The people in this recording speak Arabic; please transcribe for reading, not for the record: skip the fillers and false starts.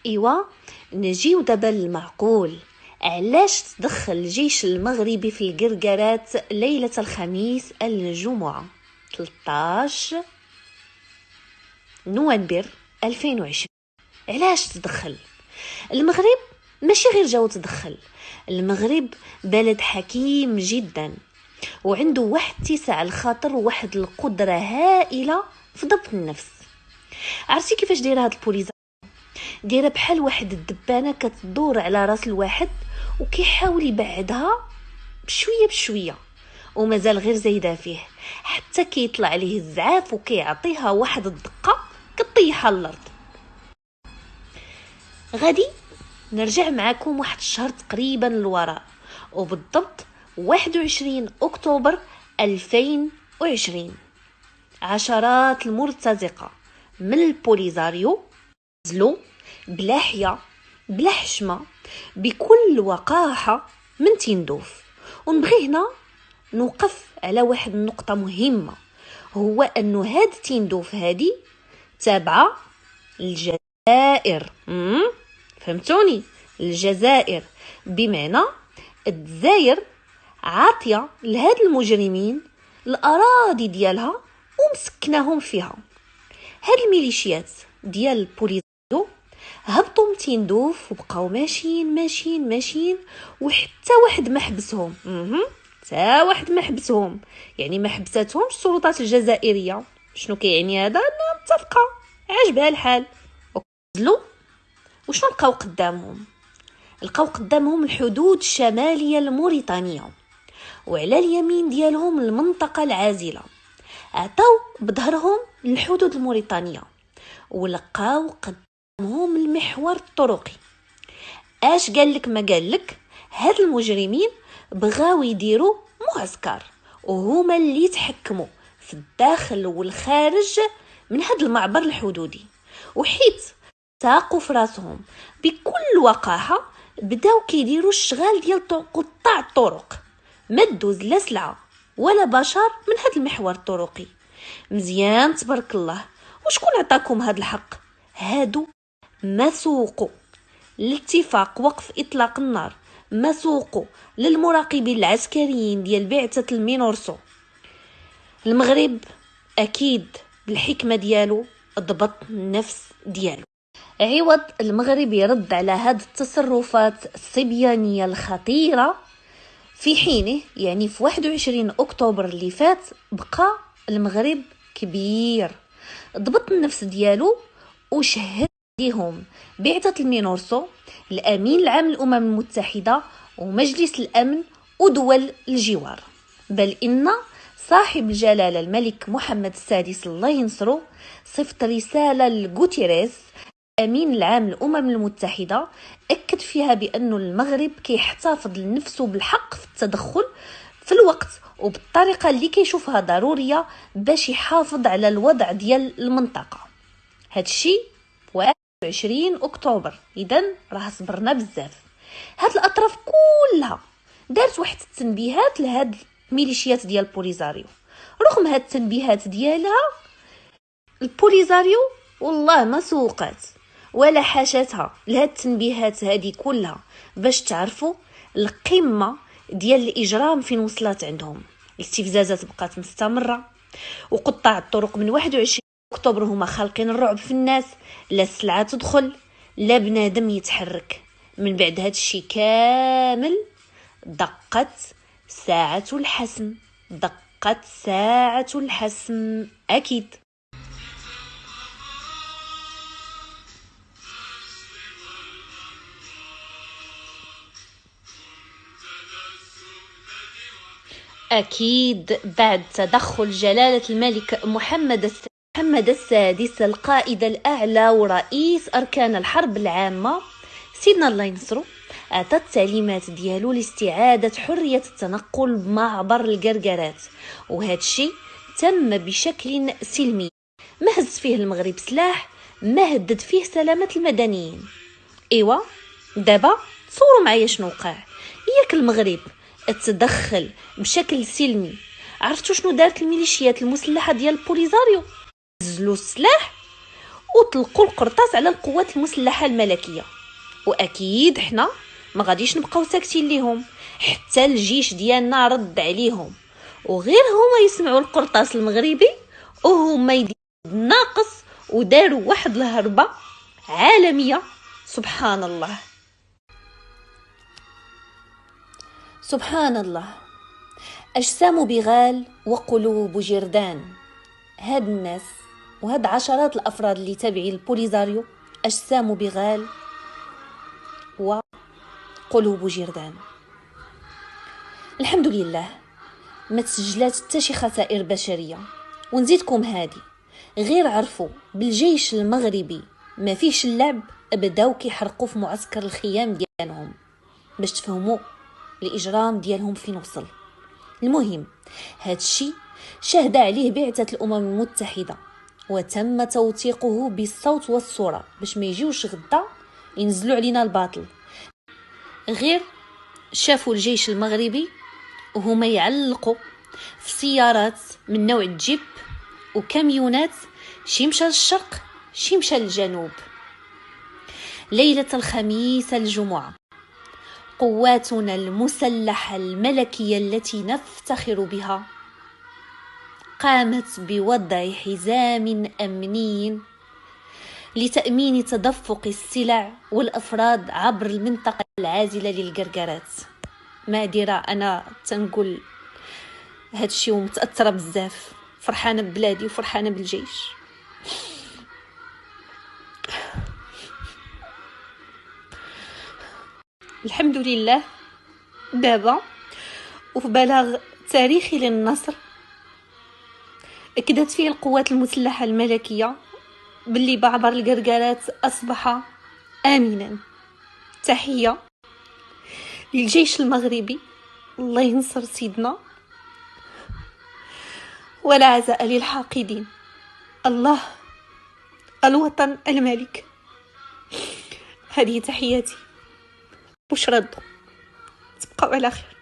ايوا، نجيو دابا للمعقول. علاش تدخل الجيش المغربي في القرقرات ليلة الخميس الجمعة 13 نوفمبر 2020؟ علاش تدخل المغرب؟ ماشي غير جاو تدخل، المغرب بلد حكيم جدا وعنده واحد اتساع الخاطر وواحد القدرة هائلة في ضبط النفس. عرفتي كيفاش دايره هاد البوليزا؟ دايره بحال واحد الدبانه كتدور على راس الواحد وكيحاول يبعدها بشويه بشويه، ومازال غير زايده فيه حتى كيطلع عليه الزعاف وكيعطيها واحد الدقه كطيحها الارض. غادي نرجع معكم واحد الشهر تقريبا للوراء، وبالضبط 21 اكتوبر 2020. عشرات المرتزقه من البوليزاريو نزلوا بلا حيا بلا حشمه بكل وقاحه من تندوف. ونبغي هنا نوقف على واحد النقطه مهمه، هو انه هاد تندوف هادي تابعه الجزائر. فهمتوني؟ الجزائر، بمعنى الجزائر عاطيه لهاد المجرمين الاراضي ديالها ومسكناهم فيها. هاد الميليشيات ديال البوليزاريو هبطوا من تندوف وبقاو ماشيين وحتى واحد ما حبسهم. حتى واحد ما حبسهم، يعني ما حبستهمش السلطات الجزائريه. شنو كيعني هذا؟ انها متفقه عجبها الحال. نزلوا وشنو لقاو قدامهم؟ لقاو قدامهم الحدود الشماليه الموريتانيه، وعلى اليمين ديالهم المنطقه العازله. عطاو بظهرهم للحدود الموريتانيه ولقاو قدامهم المحور الطرقي. اش قالك ما قالك؟ هاد المجرمين بغاو يديروا معسكر، وهما اللي يتحكموا في الداخل والخارج من هاد المعبر الحدودي. وحيت ساقوا في راسهم بكل وقاحه بداو كيديروا الشغال ديال قطاع الطرق. ما دوز لا سلعه ولا بشر من هاد المحور الطرقي. مزيان تبارك الله. وشكون عطاكم هاد الحق؟ هادو ما سوقوا لاتفاق وقف اطلاق النار، ما سوقوا للمراقبين العسكريين ديال بعثه المينورسو. المغرب اكيد بالحكمه ديالو ضبط النفس ديالو. عوض المغرب يرد على هاد التصرفات الصبيانيه الخطيره في حينه، يعني في 21 اكتوبر اللي فات بقى المغرب كبير ضبط النفس ديالو وشهد ليهم بعثة المينورسو، الأمين العام للأمم المتحدة ومجلس الأمن ودول الجوار. بل إن صاحب الجلالة الملك محمد السادس الله ينصره صيفط رسالة لغوتيريس الأمين العام للأمم المتحدة أكد فيها بأن المغرب كيحتفظ لنفسه بالحق في التدخل في الوقت وبالطريقة اللي كيشوفها ضرورية باش يحافظ على الوضع ديال المنطقة. هادشي 21 أكتوبر، إذن راه صبرنا بزاف. هاد الأطراف كلها دارت واحد التنبيهات لهاد الميليشيات ديال البوليزاريو. رغم هاد التنبيهات ديالها البوليزاريو والله ما سوقات ولا حاشتها لهاد التنبيهات هادي كلها، باش تعرفوا القمة ديال الإجرام فين وصلت عندهم. الاستفزازات بقات مستمرة، وقطاع الطرق من 21 أكتوبر هما خالقين الرعب في الناس. لا السلعة تدخل لا بنادم يتحرك. من بعد هاد الشي كامل دقت ساعة الحسم، دقت ساعة الحسم أكيد. أكيد بعد تدخل جلالة الملك محمد السادس القائد الأعلى ورئيس أركان الحرب العامة سيدنا الله ينصره، أعطى التعليمات ديالو لاستعادة حرية التنقل بمعبر القرقرات، وهذا الشيء تم بشكل سلمي. ما هز فيه المغرب سلاح، ما هدد فيه سلامة المدنيين. ايوا دابا تصوروا معايا شنو وقع. ياك المغرب تدخل بشكل سلمي، عرفتوا شنو دارت الميليشيات المسلحه ديال البوليزاريو؟ نزلوا السلاح وطلقوا القرطاس على القوات المسلحة الملكية. واكيد حنا ما غاديش نبقاو ساكتين ليهم، حتى الجيش ديالنا رد عليهم، وغير هما يسمعوا القرطاس المغربي وهما يديروا ناقص وداروا واحد الهربة عالمية. سبحان الله سبحان الله. أجسام بغال وقلوب جردان. هاد الناس وهاد عشرات الأفراد اللي تابعين البوليزاريو أجسام بغال وقلوب جردان. الحمد لله ما تسجلات حتى شي خسائر بشرية. ونزيدكم هادي، غير عرفوا بالجيش المغربي ما فيش اللعب، بداو كيحرقوا في معسكر الخيام ديالهم باش تفهموا الإجرام ديالهم فين وصل. المهم هادشي شهد عليه بعثة الأمم المتحدة، وتم توثيقه بالصوت والصورة باش ما يجيوش غدا ينزلوا علينا الباطل. غير شافوا الجيش المغربي وهما يعلقوا في سيارات من نوع الجيب وكاميونات، شي مشى للشرق شي مشى للجنوب. ليلة الخميس الجمعة قواتنا المسلحة الملكية التي نفتخر بها قامت بوضع حزام أمني لتأمين تدفق السلع والأفراد عبر المنطقة العازلة للقرقرات. ما ديرا أنا تنقول هادشي ومتأثرة بزاف، فرحانة ببلادي وفرحانة بالجيش. الحمد لله دابا وفي بلاغ تاريخي للنصر أكدت فيه القوات المسلحة الملكية باللي بعبر القرقرات أصبح آمنا. تحية للجيش المغربي، الله ينصر سيدنا، ولا عزاء للحاقدين. الله الوطن الملك. هذه تحياتي، بشرى تبقوا على خير.